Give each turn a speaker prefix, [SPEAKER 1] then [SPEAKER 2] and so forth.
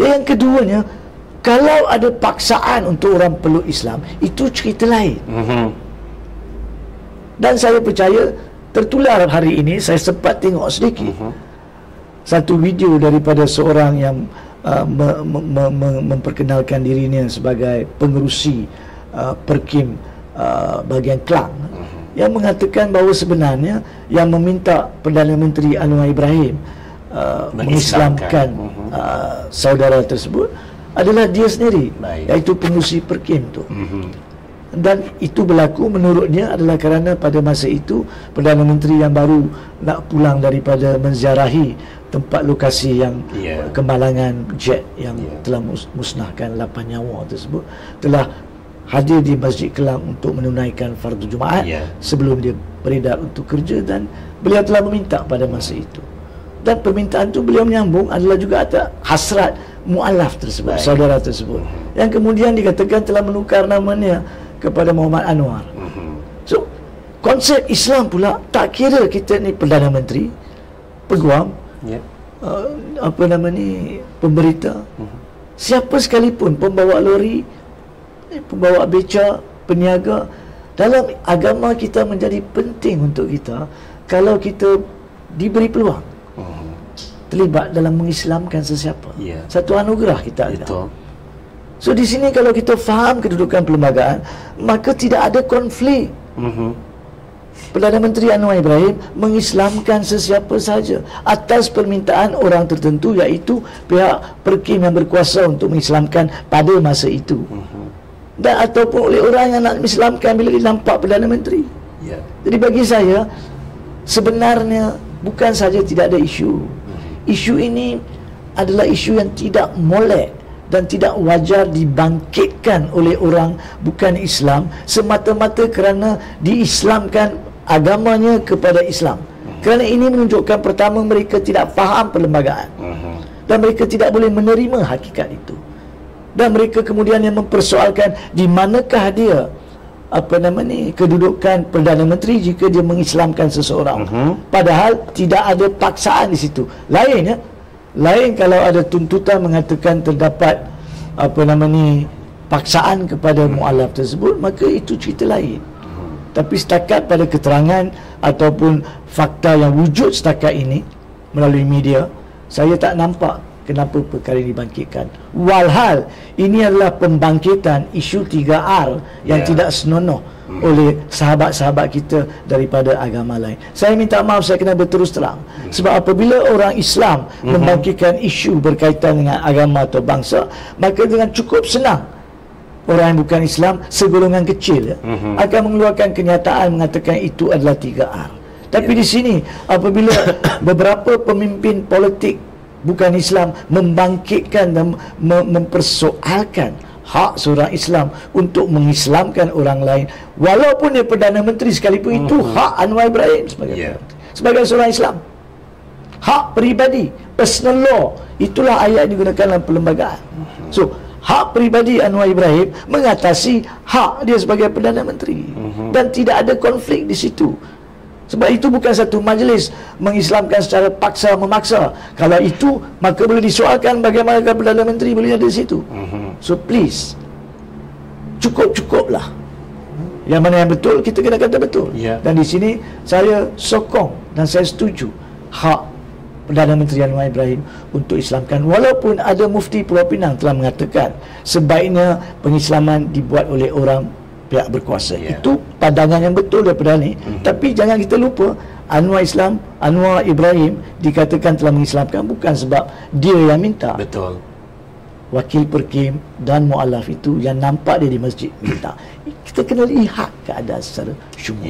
[SPEAKER 1] Yang keduanya, kalau ada paksaan untuk orang peluk Islam, itu cerita lain. Dan saya percaya tertular hari ini, saya sempat tengok sedikit satu video daripada seorang yang memperkenalkan dirinya sebagai pengerusi Perkim bahagian Kelang, yang mengatakan bahawa sebenarnya yang meminta Perdana Menteri Anwar Ibrahim mengislamkan saudara tersebut adalah dia sendiri, iaitu pengerusi Perkim tu. Dan itu berlaku menurut dia adalah kerana pada masa itu Perdana Menteri yang baru nak pulang daripada menziarahi tempat lokasi yang kemalangan jet yang telah musnahkan 8 nyawa tersebut, telah hadir di Masjid Kelang untuk menunaikan fardu Jumaat sebelum dia beredar untuk kerja, dan beliau telah meminta pada masa itu. Dan permintaan itu beliau menyambung adalah juga ada hasrat mu'alaf tersebut, saudara tersebut, yang kemudian dikatakan telah menukar namanya kepada Muhammad Anwar. So, konsep Islam pula tak kira kita ni Perdana Menteri, peguam, apa nama ni, pemberita, siapa sekalipun, pembawa lori, pembawa beca, peniaga, dalam agama kita menjadi penting untuk kita kalau kita diberi peluang terlibat dalam mengislamkan sesiapa. Satu anugerah kita ada. So di sini kalau kita faham kedudukan perlembagaan, maka tidak ada konflik. Perdana Menteri Anwar Ibrahim mengislamkan sesiapa saja atas permintaan orang tertentu, iaitu pihak Perkim yang berkuasa untuk mengislamkan pada masa itu, dan ataupun oleh orang yang nak mengislamkan bila dia nampak Perdana Menteri. Jadi bagi saya sebenarnya bukan saja tidak ada isu. Isu ini adalah isu yang tidak molek dan tidak wajar dibangkitkan oleh orang bukan Islam semata-mata kerana diislamkan agamanya kepada Islam. Kerana ini menunjukkan pertama, mereka tidak faham perlembagaan dan mereka tidak boleh menerima hakikat itu, dan mereka kemudian yang mempersoalkan di manakah dia kedudukan Perdana Menteri jika dia mengislamkan seseorang. Padahal tidak ada paksaan di situ. Lain kalau ada tuntutan mengatakan terdapat paksaan kepada mu'alaf tersebut, maka itu cerita lain. Tapi setakat pada keterangan ataupun fakta yang wujud setakat ini melalui media, saya tak nampak kenapa perkara ini dibangkitkan. Walhal ini adalah pembangkitan isu 3R yang tidak senonoh oleh sahabat-sahabat kita daripada agama lain. Saya minta maaf, saya kena berterus terang. Sebab apabila orang Islam membangkitkan isu berkaitan dengan agama atau bangsa, maka dengan cukup senang orang yang bukan Islam, segolongan kecil akan mengeluarkan kenyataan mengatakan itu adalah 3R. Tapi di sini apabila beberapa pemimpin politik bukan Islam membangkitkan dan mempersoalkan hak seorang Islam untuk mengislamkan orang lain, walaupun dia Perdana Menteri sekalipun, itu hak Anwar Ibrahim sebagai seorang Islam, hak peribadi, personal law, itulah ayat yang digunakan dalam perlembagaan. So hak peribadi Anwar Ibrahim mengatasi hak dia sebagai Perdana Menteri, dan tidak ada konflik di situ. Sebab itu bukan satu majlis mengislamkan secara paksa memaksa. Kalau itu, maka boleh disoalkan bagaimana Perdana Menteri boleh ada di situ. So please, cukup-cukuplah. Yang mana yang betul, kita kena kata betul. Dan di sini saya sokong dan saya setuju hak Perdana Menteri Anwar Ibrahim untuk Islamkan. Walaupun ada Mufti Pulau Pinang telah mengatakan sebaiknya pengislaman dibuat oleh orang pihak berkuasa. Itu pandangan yang betul daripada ni. Tapi jangan kita lupa, Anwar Ibrahim dikatakan telah mengislamkan bukan sebab dia yang minta.
[SPEAKER 2] Betul.
[SPEAKER 1] Wakil Perkim dan mu'alaf itu yang nampak dia di masjid minta. Kita kena lihat keadaan secara syumul.